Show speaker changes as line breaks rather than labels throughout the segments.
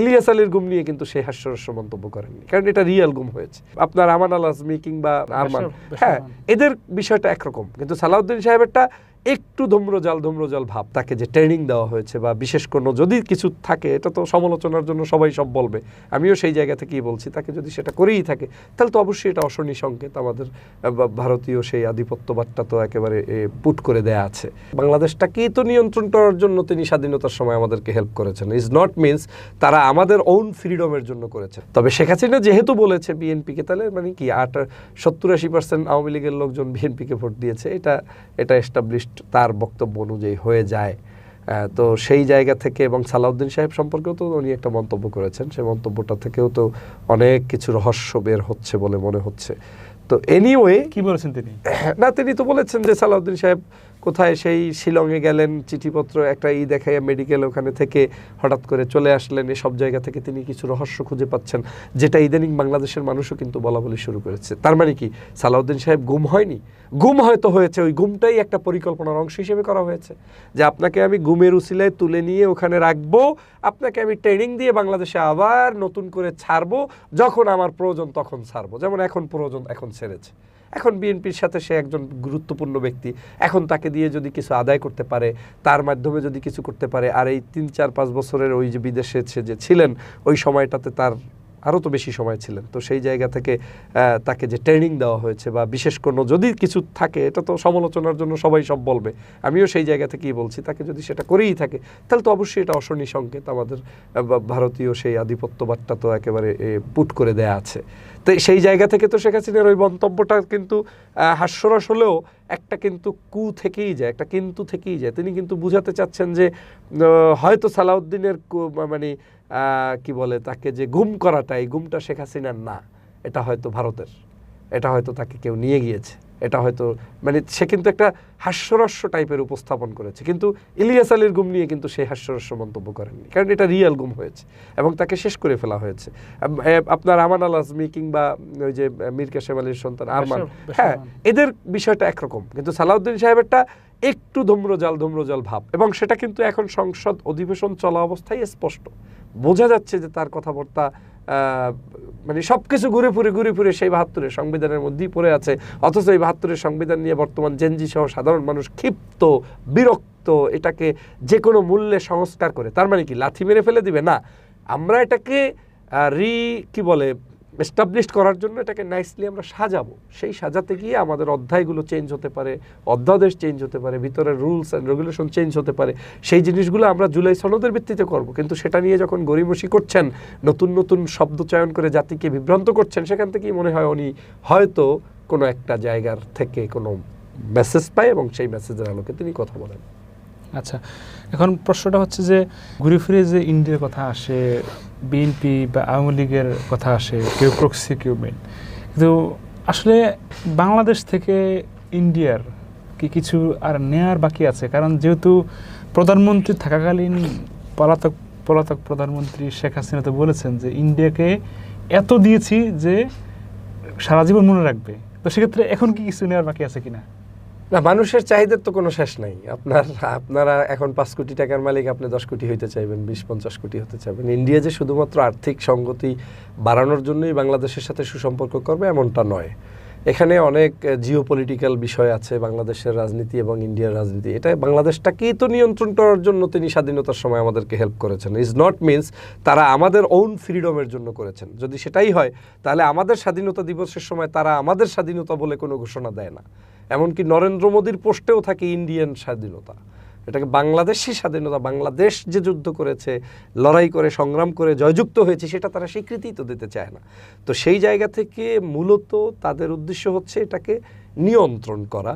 ইলিয়াস আলীর গুম নিয়ে কিন্তু সেই হাস্যরস্য মন্তব্য করেননি, কারণ এটা রিয়েল গুম হয়েছে। আপনার আমান আল আজমি কিংবা আরমান, হ্যাঁ, এদের বিষয়টা একরকম, কিন্তু সালাউদ্দিন সাহেবেরটা একটু ধূম্রজাল ভাব। তাকে যে ট্রেনিং দেওয়া হয়েছে বা বিশেষ কোনো যদি কিছু থাকে, এটা তো সমালোচনার জন্য সবাই সব বলবে, আমিও সেই জায়গা থেকেই বলছি, তাকে যদি সেটা করেই থাকে তাহলে তো অবশ্যই এটা অশনি সংকেত। আমাদের ভারতীয় সেই আধিপত্যবাদটা তো একেবারে পুট করে দেয়া আছে। বাংলাদেশটাকেই তো নিয়ন্ত্রণ করার জন্য তিনি স্বাধীনতার সময় আমাদেরকে হেল্প করেছেন। ইজ নট মিনস তারা আমাদের ওন ফ্রিডমের জন্য করেছে। তবে শেখ হাসিনা যেহেতু বলেছে বিএনপিকে, তাহলে মানে কি 70-80% আওয়ামী লীগের লোকজন বিএনপিকে ভোট দিয়েছে, এটা এস্টাবলিশড তার বক্তব্য অনুযায়ী হয়ে যায়। তো সেই জায়গা থেকে, এবং সালাউদ্দিন সাহেব সম্পর্কেও তো উনি একটা মন্তব্য করেছেন, সেই মন্তব্যটা থেকেও তো অনেক কিছু রহস্য বের হচ্ছে বলে মনে হচ্ছে। তো এনিওয়ে,
কি বলেছেন তিনি?
না, তিনি তো বলেছেন যে সালাউদ্দিন সাহেব কোথায় সেই শিলংয়ে গেলেন, চিঠিপত্র একটা দেখাইয়া মেডিকেল ওখানে থেকে হঠাৎ করে চলে আসলেন। এসব জায়গা থেকে তিনি কিছু রহস্য খুঁজে পাচ্ছেন, যেটা ইদানিং বাংলাদেশের মানুষও কিন্তু বলা বলি শুরু করেছে। তার মানে কি সালাউদ্দিন সাহেব গুম হয়নি? গুম হয়তো হয়েছে, ওই গুমটাই একটা পরিকল্পনার অংশ হিসেবে করা হয়েছে, যে আপনাকে আমি গুমের উসিলায় তুলে নিয়ে ওখানে রাখবো, আপনাকে আমি ট্রেনিং দিয়ে বাংলাদেশে আবার নতুন করে ছাড়বো, যখন আমার প্রয়োজন তখন ছাড়বো। যেমন এখন প্রয়োজন, এখন ছেড়েছে। এখন বিএনপির সাথে সে একজন গুরুত্বপূর্ণ ব্যক্তি, এখন তাকে দিয়ে যদি কিছু আদায় করতে পারে, তার মাধ্যমে যদি কিছু করতে পারে, আর এই 3-4-5 বছরের ওই যে বিদেশে যে ছিলেন ওই সময়টাতে তার আরও তো বেশি সময় ছিলেন, তো সেই জায়গা থেকে তাকে যে ট্রেনিং দেওয়া হয়েছে বা বিশেষ কোনো যদি কিছু থাকে, এটা তো সমালোচনার জন্য সবাই সব বলবে, আমিও সেই জায়গা থেকেই বলছি, তাকে যদি সেটা করেই থাকে তাহলে তো অবশ্যই এটা অশনি সংকেত। আমাদের ভারতীয় সেই আধিপত্যবাদটা তো একেবারে পুট করে দেয়া আছে। তো সেই জায়গা থেকে তো শেখ হাসিনার ওই মন্তব্যটা কিন্তু হাস্যরস হলেও একটা কিন্তু থেকেই যায়, একটা কিন্তু থেকেই যায়। তিনি কিন্তু বুঝাতে চাচ্ছেন যে হয়তো সালাউদ্দিনের মানে কি বলে, তাকে যে গুম করাটা, এই গুমটা শেখ হাসিনার না, এটা হয়তো ভারতের, এটা হয়তো তাকে কেউ নিয়ে গিয়েছে, এটা হয়তো মানে সে কিন্তু একটা হাস্যরস্য টাইপের উপস্থাপন করেছে। কিন্তু ইলিয়াস আলীর গুম নিয়ে কিন্তু সেই হাস্যরস্য মন্তব্য করেননি, কারণ এটা রিয়েল গুম হয়েছে এবং তাকে শেষ করে ফেলা হয়েছে। আপনার আমান আল আজমি কিংবা ওই যে মীর কাসেম আলীর সন্তান আরমান, হ্যাঁ, এদের বিষয়টা একরকম, কিন্তু সালাউদ্দিন সাহেবেরটা একটু ধূম্রজাল ভাব, এবং সেটা কিন্তু এখন সংসদ অধিবেশন চলা অবস্থায় স্পষ্ট বোঝা যাচ্ছে যে তার কথাবার্তা মানে সবকিছু ঘুরে ফিরে সেই 72-এর সংবিধানের মধ্যেই পড়ে আছে। অথচ এই 72-এর সংবিধান নিয়ে বর্তমান জেনজি সহ সাধারণ মানুষ ক্ষিপ্ত, বিরক্ত, এটাকে যে কোনো মূল্যে সংস্কার করে। তার মানে কি লাথি মেরে ফেলে দিবে? না, আমরা এটাকে কি বলে এস্টাবলিশ করার জন্য এটাকে নাইসলি আমরা সাজাবো। সেই সাজাতে গিয়ে আমাদের অধ্যায়গুলো চেঞ্জ হতে পারে, অধ্যাদেশ চেঞ্জ হতে পারে, ভিতরের রুলস অ্যান্ড রেগুলেশন চেঞ্জ হতে পারে। সেই জিনিসগুলো আমরা জুলাই সনদের ভিত্তিতে করব, কিন্তু সেটা নিয়ে যখন গড়িমসি করছেন, নতুন শব্দ চয়ন করে জাতিকে বিভ্রান্ত করছেন, সেখান থেকেই মনে হয় উনি হয়তো কোনো একটা জায়গার থেকে কোনো মেসেজ পায় এবং সেই মেসেজের আলোকে তিনি কথা বলেন।
আচ্ছা, এখন প্রশ্নটা হচ্ছে যে ঘুরে ফিরে যে ইন্ডিয়ার কথা আসে, বিএনপি বা আওয়ামী লীগের কথা আসে, কেউ প্রক্সি কেউ মেন, কিন্তু আসলে বাংলাদেশ থেকে ইন্ডিয়ার কি কিছু আর নেয়ার বাকি আছে? কারণ যেহেতু প্রধানমন্ত্রী থাকাকালীন পলাতক প্রধানমন্ত্রী শেখ হাসিনা তো বলেছেন যে ইন্ডিয়াকে এত দিয়েছি যে সারা জীবন মনে রাখবে, তো সেক্ষেত্রে এখন কি কিছু নেওয়ার বাকি আছে কিনা?
না, মানুষের চাহিদার তো কোনো শেষ নাই। আপনারা এখন 5 কোটি টাকার মালিক, আপনি 10 কোটি হইতে চাইবেন, 20-50 কোটি হতে চাইবেন। ইন্ডিয়া যে শুধুমাত্র আর্থিক সংগতি বাড়ানোর জন্যই বাংলাদেশের সাথে সুসম্পর্ক করবে এমনটা নয়। এখানে অনেক জিওপলিটিক্যাল বিষয় আছে, বাংলাদেশের রাজনীতি এবং ইন্ডিয়ার রাজনীতি। এটা বাংলাদেশটাকেই তো নিয়ন্ত্রণ করার জন্য তিনি স্বাধীনতার সময় আমাদেরকে হেল্প করেছেন। ইজ নট মিনস তারা আমাদের ওন ফ্রিডমের জন্য করেছেন। যদি সেটাই হয় তাহলে আমাদের স্বাধীনতা দিবসের সময় তারা আমাদের স্বাধীনতা বলে কোনো ঘোষণা দেয় না। এমনকি নরেন্দ্র মোদীর পোস্টেও থাকে ইন্ডিয়ান স্বাধীনতা, এটাকে বাংলাদেশি স্বাধীনতা। বাংলাদেশ যে যুদ্ধ করেছে, লড়াই করে, সংগ্রাম করে জয়যুক্ত হয়েছে, সেটা তারা স্বীকৃতি তো দিতে চায় না। তো সেই জায়গা থেকে মূলত তাদের উদ্দেশ্য হচ্ছে এটাকে নিয়ন্ত্রণ করা।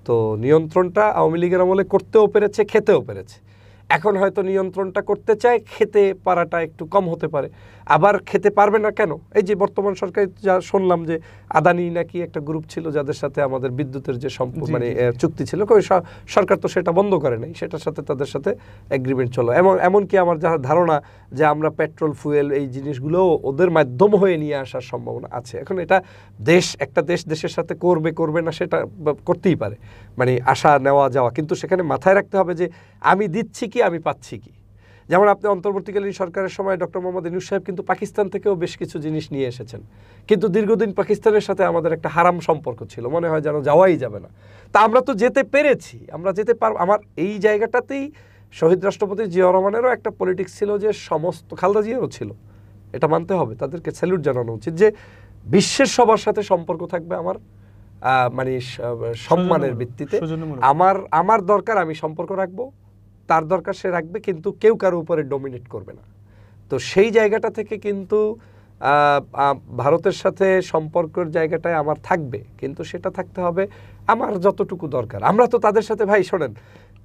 তো নিয়ন্ত্রণটা আওয়ামী লীগের আমলে করতেও পেরেছে, খেতেও পেরেছে। এখন হয়তো নিয়ন্ত্রণটা করতে চায়, খেতে পারাটা একটু কম হতে পারে। আবার খেতে পারবে না কেন? এই যে বর্তমান সরকার যা শুনলাম যে আদানি নাকি একটা গ্রুপ ছিল যাদের সাথে আমাদের বিদ্যুতের যে মানে চুক্তি ছিল, সরকার তো সেটা বন্ধ করে নাই, সেটার সাথে তাদের সাথে এগ্রিমেন্ট চলো। এমনকি আমার যা ধারণা যে আমরা পেট্রোল, ফুয়েল এই জিনিসগুলোও ওদের মাধ্যম হয়ে নিয়ে আসার সম্ভাবনা আছে। এখন এটা একটা দেশের সাথে করবে না সেটা করতেই পারে, মানে আসা নেওয়া যাওয়া, কিন্তু সেখানে মাথায় রাখতে হবে যে আমি দিচ্ছি কি, আমি পাচ্ছি কি। যেমন আপনি অন্তর্বর্তীকালীন সরকারের সময় ডক্টর মোহাম্মদ ইউনূস সাহেব কিন্তু পাকিস্তান থেকেও বেশ কিছু জিনিস নিয়ে এসেছেন, কিন্তু দীর্ঘদিন পাকিস্তানের সাথে আমাদের একটা হারাম সম্পর্ক ছিল, মনে হয় যেন যাওয়াই যাবে না। তা আমরা তো যেতে পেরেছি, আমরা যেতে পারব। আমার এই জায়গাটাতেই শহীদ রাষ্ট্রপতি জিয়াউর রহমানেরও একটা পলিটিক্স ছিল, যে সমস্ত, খালেদা জিয়ারও ছিল, এটা মানতে হবে, তাদেরকে স্যালুট জানানো উচিত, যে বিশ্বের সবার সাথে সম্পর্ক থাকবে আমার মানে সম্মানের ভিত্তিতে। আমার দরকার আমি সম্পর্ক রাখবো, তার দরকার সে রাখবে, কিন্তু কেউ কারো উপরে ডমিনেট করবে না। তো সেই জায়গাটা থেকে কিন্তু ভারতের সাথে সম্পর্কের জায়গাটায় আমার থাকবে, কিন্তু সেটা থাকতে হবে আমার যতটুকু দরকার। আমরা তো তাদের সাথে, ভাই শোনেন,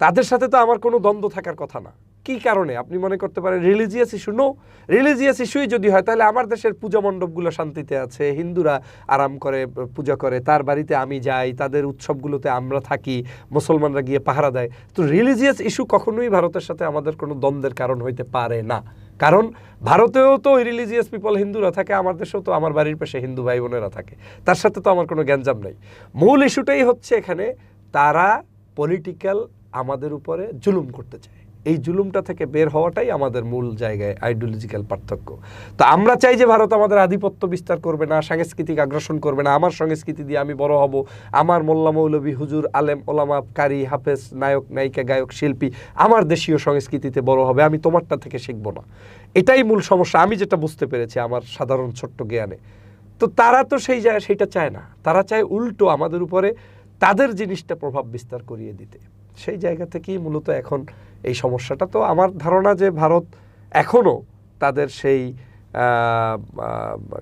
তাদের সাথে তো আমার কোনো দ্বন্দ্ব থাকার কথা না। কি কারণে আপনি মনে করতে পারেন রিলিজিয়াস ইস্যু? নো, রিলিজিয়াস ইস্যুই যদি হয় তাহলে আমার দেশের পূজা মণ্ডপগুলো শান্তিতে আছে, হিন্দুরা আরাম করে পূজা করে, তার বাড়িতে আমি যাই, তাদের উৎসবগুলোতে আমরা থাকি, মুসলমানরা গিয়ে পাহারা দেয়। তো রিলিজিয়াস ইস্যু কখনোই ভারতের সাথে আমাদের কোনো দ্বন্দ্বের কারণ হইতে পারে না, কারণ ভারতেও তো রিলিজিয়াস পিপল হিন্দুরা থাকে, আমার দেশেও তো আমার বাড়ির পাশে হিন্দু ভাই বোনেরা থাকে, তার সাথে তো আমার কোনো গ্যাঞ্জাম নেই। মূল ইস্যুটাই হচ্ছে এখানে তারা পলিটিক্যাল আমাদের উপরে জুলুম করতে চায়, এই জুলুমটা থেকে বের হওয়াটাই আমাদের মূল জায়গায় আইডিওলজিক্যাল পার্থক্য। তো আমরা চাই যে ভারত আমাদের আধিপত্য বিস্তার করবে না, সাংস্কৃতিক আগ্রাসন করবে না, আমার সংস্কৃতি দিয়ে আমি বড় হব, আমার মোল্লা মৌলবী হুজুর আলেম ওলামা কারি হাফেজ নায়ক নায়িকা গায়ক শিল্পী আমার দেশীয় সংস্কৃতিতে বড় হবে, আমি তোমারটা থেকে শিখব না। এটাই মূল সমস্যা, আমি যেটা বুঝতে পেরেছি আমার সাধারণ ছোট্ট জ্ঞানে। তো তারা তো সেই জায়গায় সেইটা চায় না, তারা চায় উল্টো আমাদের উপরে তাদের জিনিসটা প্রভাব বিস্তার করিয়ে দিতে। সেই জায়গা থেকেই মূলত এখন এই সমস্যাটা। তো আমার ধারণা যে ভারত এখনও তাদের সেই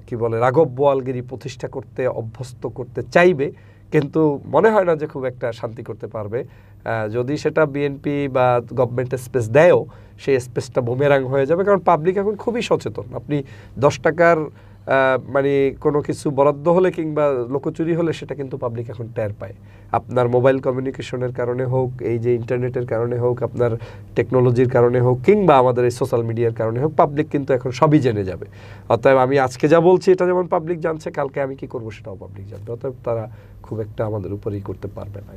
কি বলে রাঘব বোয়ালগিরি প্রতিষ্ঠা করতে অভ্যস্ত করতে চাইবে, কিন্তু মনে হয় না যে খুব একটা শান্তি করতে পারবে। যদি সেটা বিএনপি বা গভর্নমেন্টের স্পেস দেয়ও, সেই স্পেসটা বুমেরাং হয়ে যাবে, কারণ পাবলিক এখন খুবই সচেতন। আপনি 10 টাকার মানে কোনো কিছু বরাদ্দ হলে কিংবা লোকচুরি হলে সেটা কিন্তু পাবলিক এখন টের পায়। আপনার মোবাইল কমিউনিকেশনের কারণে হোক, এই যে ইন্টারনেটের কারণে হোক, আপনার টেকনোলজির কারণে হোক, কিংবা আমাদের এই সোশ্যাল মিডিয়ার কারণে হোক, পাবলিক কিন্তু এখন সবই জেনে যাবে। অতএব আমি আজকে যা বলছি এটা যেমন পাবলিক জানছে, কালকে আমি কি করবো সেটাও পাবলিক জানবে। অতএব তারা খুব একটা আমাদের উপরেই করতে পারবে না।